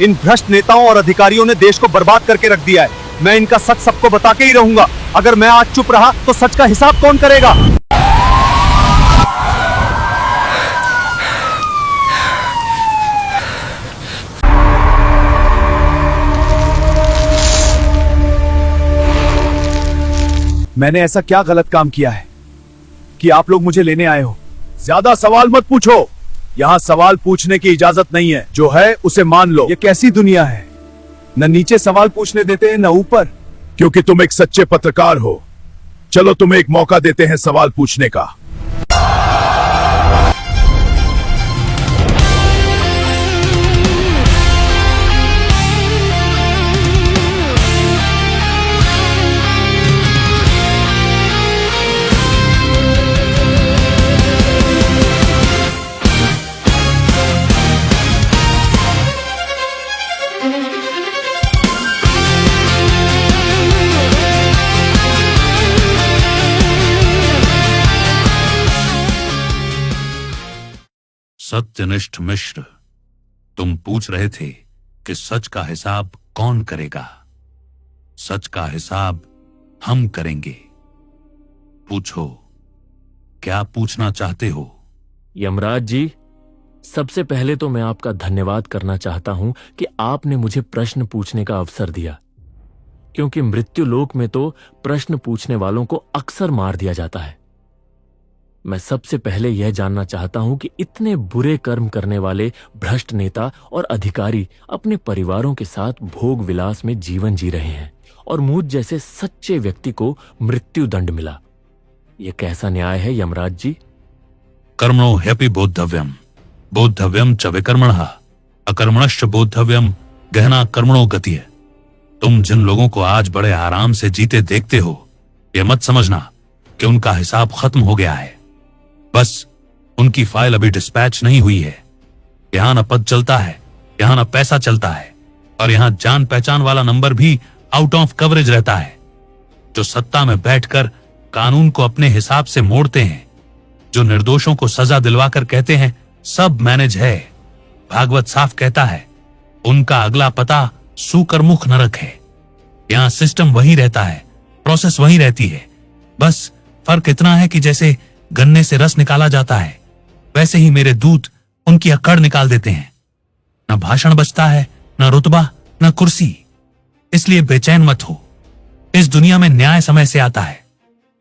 इन भ्रष्ट नेताओं और अधिकारियों ने देश को बर्बाद करके रख दिया है। मैं इनका सच सबको बता के ही रहूंगा। अगर मैं आज चुप रहा तो सच का हिसाब कौन करेगा? मैंने ऐसा क्या गलत काम किया है कि आप लोग मुझे लेने आए हो? ज्यादा सवाल मत पूछो। यहाँ सवाल पूछने की इजाजत नहीं है। जो है उसे मान लो। ये कैसी दुनिया है? न नीचे सवाल पूछने देते हैं न ऊपर। क्योंकि तुम एक सच्चे पत्रकार हो। चलो तुम्हें एक मौका देते हैं सवाल पूछने का। सत्यनिष्ठ मिश्र, तुम पूछ रहे थे कि सच का हिसाब कौन करेगा। सच का हिसाब हम करेंगे। पूछो, क्या पूछना चाहते हो? यमराज जी, सबसे पहले तो मैं आपका धन्यवाद करना चाहता हूं कि आपने मुझे प्रश्न पूछने का अवसर दिया, क्योंकि मृत्यु लोक में तो प्रश्न पूछने वालों को अक्सर मार दिया जाता है। मैं सबसे पहले यह जानना चाहता हूं कि इतने बुरे कर्म करने वाले भ्रष्ट नेता और अधिकारी अपने परिवारों के साथ भोग विलास में जीवन जी रहे हैं और मुझ जैसे सच्चे व्यक्ति को मृत्यु दंड मिला। यह कैसा न्याय है यमराज जी? कर्मणो ह्यपि बोद्धव्यम, बोद्धव्यम च विकर्मणः, अकर्मणश्च बोद्धव्यम गहना कर्मणो गतिः। तुम जिन लोगों को आज बड़े आराम से जीते देखते हो, यह मत समझना कि उनका हिसाब खत्म हो गया है। बस उनकी फाइल अभी डिस्पैच नहीं हुई है। यहां न पद चलता है, यहां न पैसा चलता है, और यहां जान पहचान वाला नंबर भी आउट ऑफ कवरेज रहता है। जो सत्ता में बैठकर कानून को अपने हिसाब से मोड़ते हैं, जो निर्दोषों को सजा दिलवाकर कहते हैं सब मैनेज है, भागवत साफ कहता है उनका अगला पता सुकरमुख नरक है। यहां सिस्टम वही रहता है, प्रोसेस वही रहती है। बस फर्क इतना है कि जैसे गन्ने से रस निकाला जाता है, वैसे ही मेरे दूत उनकी अकड़ निकाल देते हैं। न भाषण बचता है, न रुतबा, न कुर्सी। इसलिए बेचैन मत हो। इस दुनिया में न्याय समय से आता है,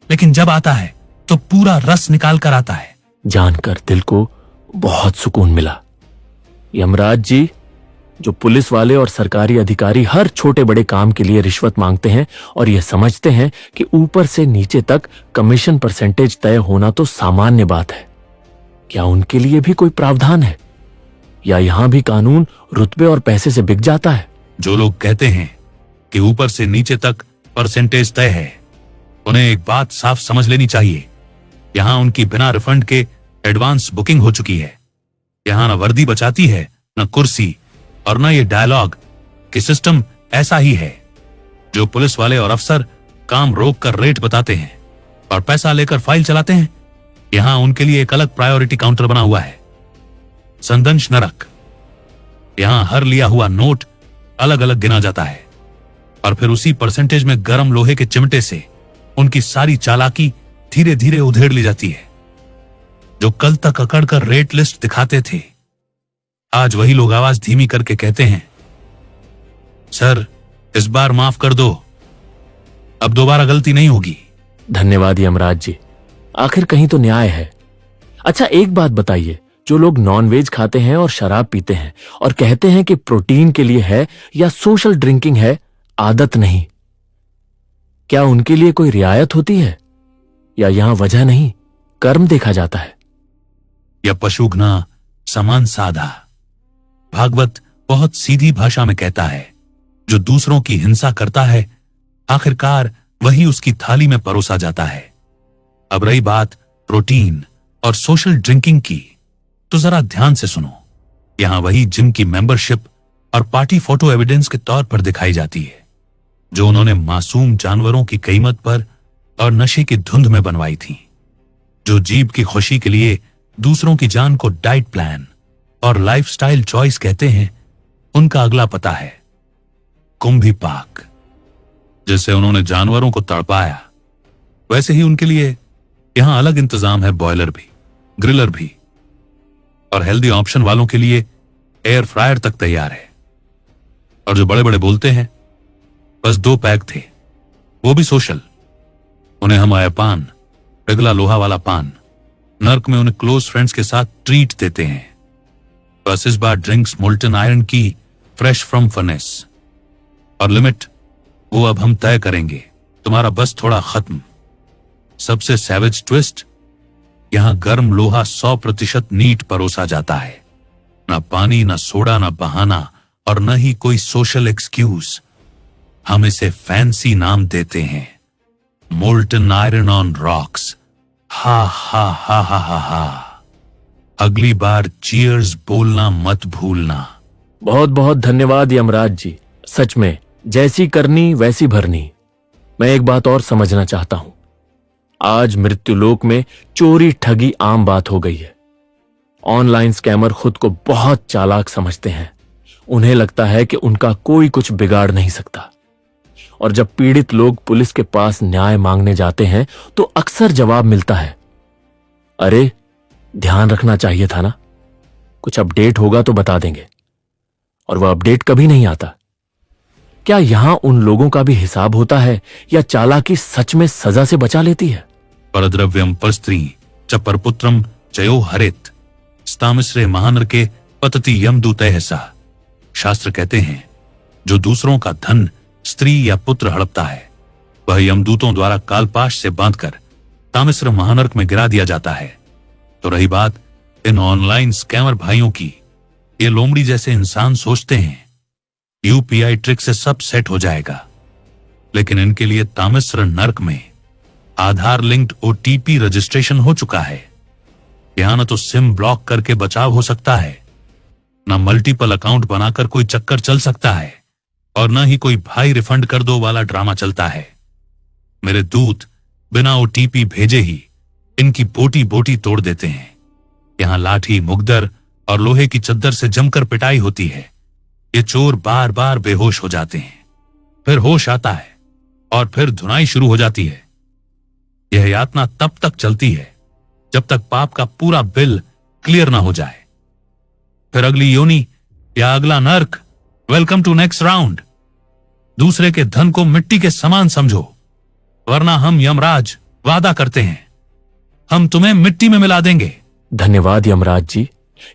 लेकिन जब आता है तो पूरा रस निकाल कर आता है। जानकर दिल को बहुत सुकून मिला। यमराज जी, जो पुलिस वाले और सरकारी अधिकारी हर छोटे बड़े काम के लिए रिश्वत मांगते हैं और यह समझते हैं कि ऊपर से नीचे तक कमीशन परसेंटेज तय होना तो सामान्य बात है, क्या उनके लिए भी कोई प्रावधान है, या यहां भी कानून रुतबे और पैसे से बिक जाता है? जो लोग कहते हैं कि ऊपर से नीचे तक परसेंटेज तय है, उन्हें एक बात साफ समझ लेनी चाहिए। यहां उनकी बिना रिफंड के एडवांस बुकिंग हो चुकी है। यहां न वर्दी बचाती है, न कुर्सी, और न ये डायलॉग कि सिस्टम ऐसा ही है। जो पुलिस वाले और अफसर काम रोक कर रेट बताते हैं और पैसा लेकर फाइल चलाते हैं, यहां उनके लिए एक अलग प्रायोरिटी काउंटर बना हुआ है, संदंश नरक। यहां हर लिया हुआ नोट अलग अलग गिना जाता है और फिर उसी परसेंटेज में गर्म लोहे के चिमटे से उनकी सारी चालाकी धीरे धीरे उधेड़ ली जाती है। जो कल तक अकड़ कर रेट लिस्ट दिखाते थे, आज वही लोग आवाज धीमी करके कहते हैं, सर इस बार माफ कर दो, अब दोबारा गलती नहीं होगी। धन्यवाद यमराज जी, आखिर कहीं तो न्याय है। अच्छा, एक बात बताइए, जो लोग नॉनवेज खाते हैं और शराब पीते हैं और कहते हैं कि प्रोटीन के लिए है या सोशल ड्रिंकिंग है, आदत नहीं, क्या उनके लिए कोई रियायत होती है, या यहां वजह नहीं कर्म देखा जाता है? यह पशुघ्ना समान साधा। भागवत बहुत सीधी भाषा में कहता है, जो दूसरों की हिंसा करता है, आखिरकार वही उसकी थाली में परोसा जाता है। अब रही बात प्रोटीन और सोशल ड्रिंकिंग की, तो जरा ध्यान से सुनो। यहां वही जिम की मेंबरशिप और पार्टी फोटो एविडेंस के तौर पर दिखाई जाती है, जो उन्होंने मासूम जानवरों की कीमत पर और नशे की धुंध में बनवाई थी। जो जीभ की खुशी के लिए दूसरों की जान को डाइट प्लान और लाइफस्टाइल चॉइस कहते हैं, उनका अगला पता है कुंभी पाक। जैसे उन्होंने जानवरों को तड़पाया, वैसे ही उनके लिए यहां अलग इंतजाम है, बॉयलर भी, ग्रिलर भी, और हेल्दी ऑप्शन वालों के लिए एयर फ्रायर तक तैयार है। और जो बड़े बड़े बोलते हैं बस 2 पैक थे, वो भी सोशल। उन्हें हम आया पान, पिघला लोहा वाला पान, नर्क में उन्हें क्लोज फ्रेंड्स के साथ ट्रीट देते हैं। बस इस बार ड्रिंक्स मोल्टन आयरन की, फ्रेश फ्रॉम फर्नेस, और लिमिट वो अब हम तय करेंगे। तुम्हारा बस थोड़ा खत्म। सबसे सैवेज ट्विस्ट, यहां गर्म लोहा 100% नीट परोसा जाता है। ना पानी, ना सोडा, ना बहाना, और न ही कोई सोशल एक्सक्यूज। हम इसे फैंसी नाम देते हैं, मोल्टन आयरन ऑन रॉक्स। हा हा हा हा हा हा। अगली बार चीयर्स बोलना मत भूलना। बहुत बहुत धन्यवाद यमराज जी। सच में जैसी करनी वैसी भरनी। मैं एक बात और समझना चाहता हूं। आज मृत्युलोक में चोरी ठगी आम बात हो गई है। ऑनलाइन स्कैमर खुद को बहुत चालाक समझते हैं। उन्हें लगता है कि उनका कोई कुछ बिगाड़ नहीं सकता। और जब पीड़ित लोग पुलिस के पास न्याय मांगने जाते हैं तो अक्सर जवाब मिलता है, अरे ध्यान रखना चाहिए था ना, कुछ अपडेट होगा तो बता देंगे। और वह अपडेट कभी नहीं आता। क्या यहां उन लोगों का भी हिसाब होता है, या चालाकी सच में सजा से बचा लेती है? परद्रव्यम परस्त्री च परपुत्रम चयो हरित स्तामिश्रे महानरके पतति यमदूतैसा। शास्त्र कहते हैं, जो दूसरों का धन, स्त्री या पुत्र हड़पता है, वह यमदूतों द्वारा कालपाश से बांधकर तामिश्र महानर्क में गिरा दिया जाता है। तो रही बात इन ऑनलाइन स्कैमर भाइयों की, ये लोमड़ी जैसे इंसान सोचते हैं यूपीआई ट्रिक से सब सेट हो जाएगा, लेकिन इनके लिए तामिश्र नर्क में आधार लिंक्ड ओटीपी रजिस्ट्रेशन हो चुका है। यहां न तो सिम ब्लॉक करके बचाव हो सकता है, न मल्टीपल अकाउंट बनाकर कोई चक्कर चल सकता है, और न ही कोई भाई रिफंड कर दो वाला ड्रामा चलता है। मेरे दूत बिना ओटीपी भेजे ही इनकी बोटी बोटी तोड़ देते हैं। यहां लाठी, मुगदर और लोहे की चद्दर से जमकर पिटाई होती है। ये चोर बार बार बेहोश हो जाते हैं, फिर होश आता है और फिर धुनाई शुरू हो जाती है। यह यातना तब तक चलती है जब तक पाप का पूरा बिल क्लियर ना हो जाए। फिर अगली योनि या अगला नर्क, वेलकम टू नेक्स्ट राउंड। दूसरे के धन को मिट्टी के समान समझो, वरना हम यमराज वादा करते हैं, हम तुम्हें मिट्टी में मिला देंगे। धन्यवाद यमराज जी।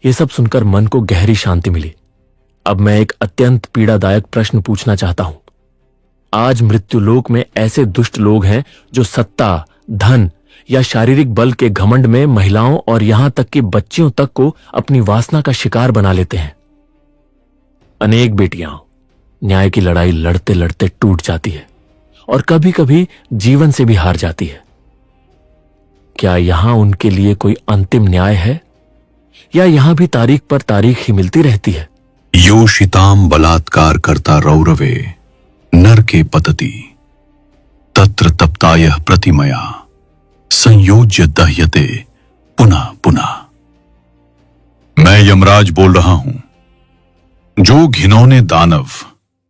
ये सब सुनकर मन को गहरी शांति मिली। अब मैं एक अत्यंत पीड़ादायक प्रश्न पूछना चाहता हूं। आज मृत्युलोक में ऐसे दुष्ट लोग हैं जो सत्ता, धन या शारीरिक बल के घमंड में महिलाओं और यहां तक कि बच्चियों तक को अपनी वासना का शिकार बना लेते हैं। अनेक बेटियां न्याय की लड़ाई लड़ते लड़ते टूट जाती है और कभी कभी जीवन से भी हार जाती है। क्या यहां उनके लिए कोई अंतिम न्याय है, या यहां भी तारीख पर तारीख ही मिलती रहती है? योषिताम बलात्कार करता रौरवे नरके पतति तत्र तप्तायः प्रतिमया संयोज्य दह्यते पुनः पुनः। मैं यमराज बोल रहा हूं। जो घिनौने दानव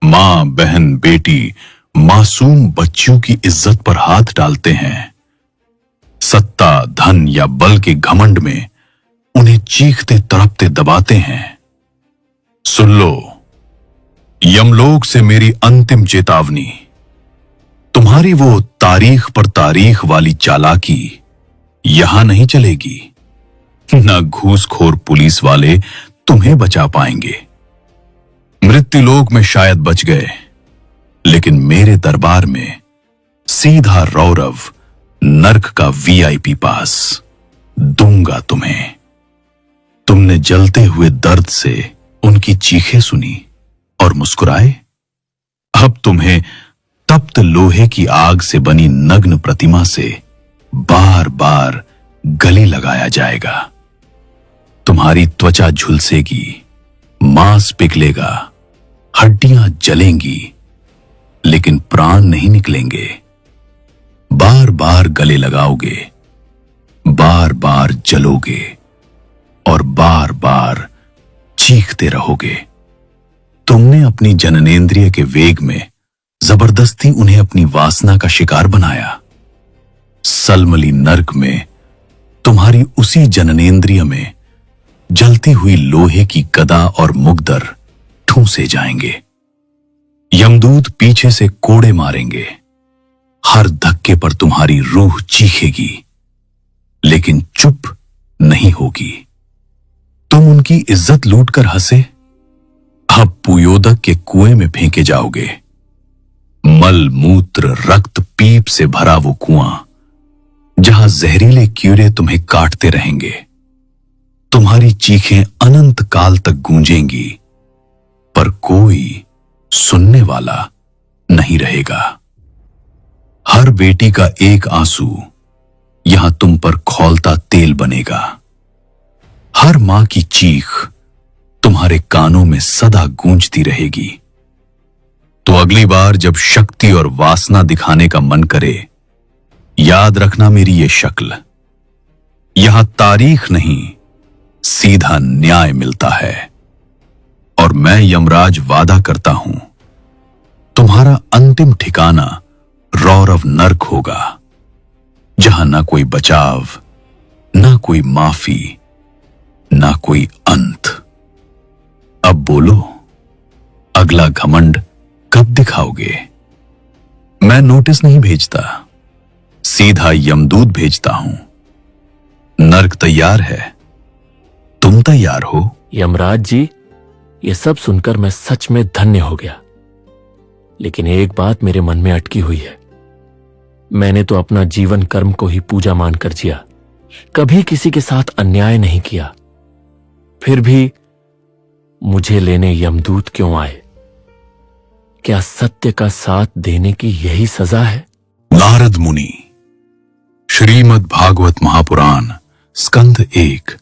मां, बहन, बेटी, मासूम बच्चियों की इज्जत पर हाथ डालते हैं, सत्ता, धन या बल के घमंड में उन्हें चीखते तड़पते दबाते हैं, सुन लो, यमलोक से मेरी अंतिम चेतावनी। तुम्हारी वो तारीख पर तारीख वाली चालाकी यहां नहीं चलेगी। न घूसखोर पुलिस वाले तुम्हें बचा पाएंगे। मृत्युलोक में शायद बच गए, लेकिन मेरे दरबार में सीधा रौरव नर्क का वीआईपी पास दूंगा तुम्हें। तुमने जलते हुए दर्द से उनकी चीखें सुनी और मुस्कुराए। अब तुम्हें तप्त लोहे की आग से बनी नग्न प्रतिमा से बार बार गले लगाया जाएगा। तुम्हारी त्वचा झुलसेगी, मांस पिघलेगा, हड्डियां जलेंगी, लेकिन प्राण नहीं निकलेंगे। बार बार गले लगाओगे, बार बार जलोगे और बार बार चीखते रहोगे। तुमने अपनी जननेंद्रिय के वेग में जबरदस्ती उन्हें अपनी वासना का शिकार बनाया। सलमली नर्क में तुम्हारी उसी जननेंद्रिय में जलती हुई लोहे की गदा और मुग्दर ठूंसे जाएंगे। यमदूत पीछे से कोड़े मारेंगे। हर धक्के पर तुम्हारी रूह चीखेगी, लेकिन चुप नहीं होगी। तुम उनकी इज्जत लूटकर हंसे, अब पुयोदक के कुएं में फेंके जाओगे। मल मूत्र रक्त पीप से भरा वो कुआं, जहां जहरीले कीड़े तुम्हें काटते रहेंगे। तुम्हारी चीखें अनंत काल तक गूंजेंगी, पर कोई सुनने वाला नहीं रहेगा। हर बेटी का एक आंसू यहां तुम पर खौलता तेल बनेगा। हर मां की चीख तुम्हारे कानों में सदा गूंजती रहेगी। तो अगली बार जब शक्ति और वासना दिखाने का मन करे, याद रखना मेरी ये शक्ल। यहां तारीख नहीं, सीधा न्याय मिलता है। और मैं यमराज वादा करता हूं, तुम्हारा अंतिम ठिकाना रौरव नर्क होगा, जहां ना कोई बचाव, ना कोई माफी, ना कोई अंत। अब बोलो, अगला घमंड कब दिखाओगे? मैं नोटिस नहीं भेजता, सीधा यमदूत भेजता हूं। नर्क तैयार है, तुम तैयार हो? यमराज जी, ये सब सुनकर मैं सच में धन्य हो गया। लेकिन एक बात मेरे मन में अटकी हुई है। मैंने तो अपना जीवन कर्म को ही पूजा मानकर जिया, कभी किसी के साथ अन्याय नहीं किया। फिर भी मुझे लेने यमदूत क्यों आए? क्या सत्य का साथ देने की यही सजा है? नारद मुनि, श्रीमद् भागवत महापुराण स्कंद 1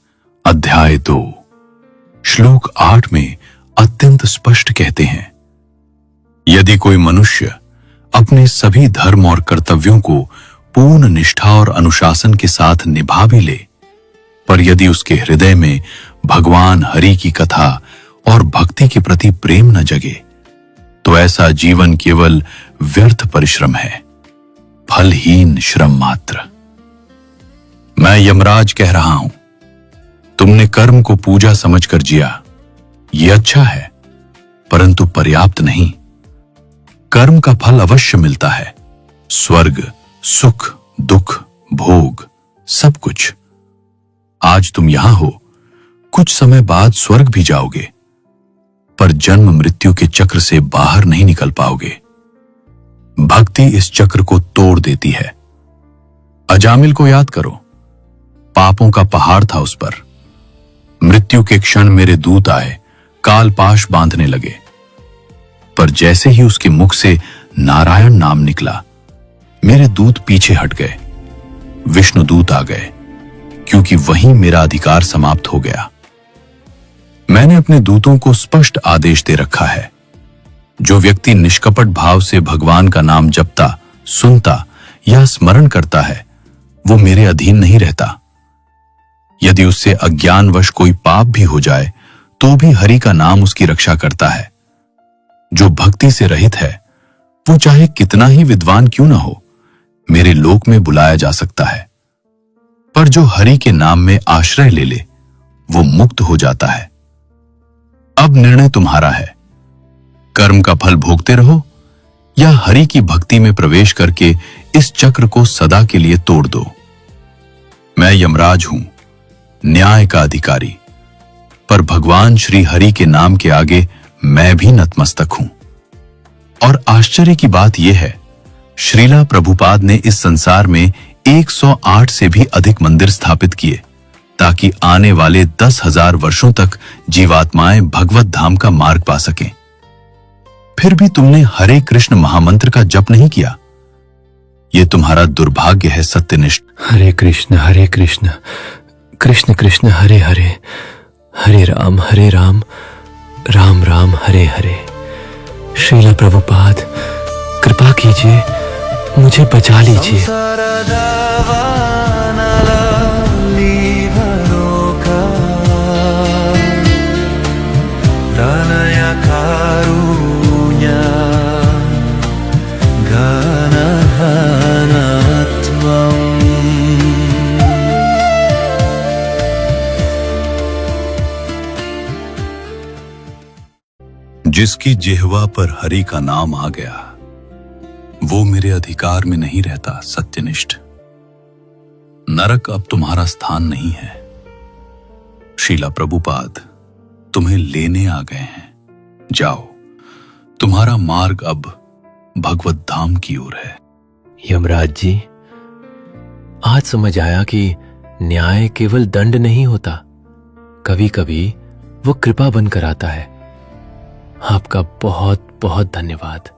अध्याय 2 श्लोक 8 में अत्यंत स्पष्ट कहते हैं, यदि कोई मनुष्य अपने सभी धर्म और कर्तव्यों को पूर्ण निष्ठा और अनुशासन के साथ निभा भी ले, पर यदि उसके हृदय में भगवान हरि की कथा और भक्ति के प्रति प्रेम न जगे, तो ऐसा जीवन केवल व्यर्थ परिश्रम है, फलहीन श्रम मात्र। मैं यमराज कह रहा हूं, तुमने कर्म को पूजा समझकर जिया, यह अच्छा है, परंतु पर्याप्त नहीं। कर्म का फल अवश्य मिलता है, स्वर्ग, सुख, दुख, भोग, सब कुछ। आज तुम यहां हो, कुछ समय बाद स्वर्ग भी जाओगे, पर जन्म मृत्यु के चक्र से बाहर नहीं निकल पाओगे। भक्ति इस चक्र को तोड़ देती है। अजामिल को याद करो, पापों का पहाड़ था उस पर। मृत्यु के क्षण मेरे दूत आए, कालपाश बांधने लगे, पर जैसे ही उसके मुख से नारायण नाम निकला, मेरे दूत पीछे हट गए। विष्णु दूत आ गए, क्योंकि वहीं मेरा अधिकार समाप्त हो गया। मैंने अपने दूतों को स्पष्ट आदेश दे रखा है, जो व्यक्ति निष्कपट भाव से भगवान का नाम जपता, सुनता या स्मरण करता है, वो मेरे अधीन नहीं रहता। यदि उससे अज्ञानवश कोई पाप भी हो जाए, तो भी हरि का नाम उसकी रक्षा करता है। जो भक्ति से रहित है, वो चाहे कितना ही विद्वान क्यों ना हो, मेरे लोक में बुलाया जा सकता है। पर जो हरि के नाम में आश्रय ले ले, वो मुक्त हो जाता है। अब निर्णय तुम्हारा है, कर्म का फल भोगते रहो या हरि की भक्ति में प्रवेश करके इस चक्र को सदा के लिए तोड़ दो। मैं यमराज हूं, न्याय का अधिकारी, पर भगवान श्री हरि के नाम के आगे मैं भी नतमस्तक हूं। और आश्चर्य की बात यह है, श्रीला प्रभुपाद ने इस संसार में 108 से भी अधिक मंदिर स्थापित किए, ताकि आने वाले 10,000 वर्षों तक जीवात्माएं भगवत धाम का मार्ग पा सकें। फिर भी तुमने हरे कृष्ण महामंत्र का जप नहीं किया। यह तुम्हारा दुर्भाग्य है सत्यनिष्ठ। हरे कृष्ण कृष्ण कृष्ण हरे हरे, हरे राम राम राम हरे हरे। श्रीला प्रभुपाद, कृपा कीजिए, मुझे बचा लीजिए। तनया जिसकी जिह्वा पर हरि का नाम आ गया, वो मेरे अधिकार में नहीं रहता। सत्यनिष्ठ, नरक अब तुम्हारा स्थान नहीं है। शीला प्रभुपाद तुम्हें लेने आ गए हैं। जाओ, तुम्हारा मार्ग अब भगवत धाम की ओर है। यमराज जी, आज समझ आया कि न्याय केवल दंड नहीं होता, कभी कभी वो कृपा बनकर आता है। आपका बहुत बहुत धन्यवाद।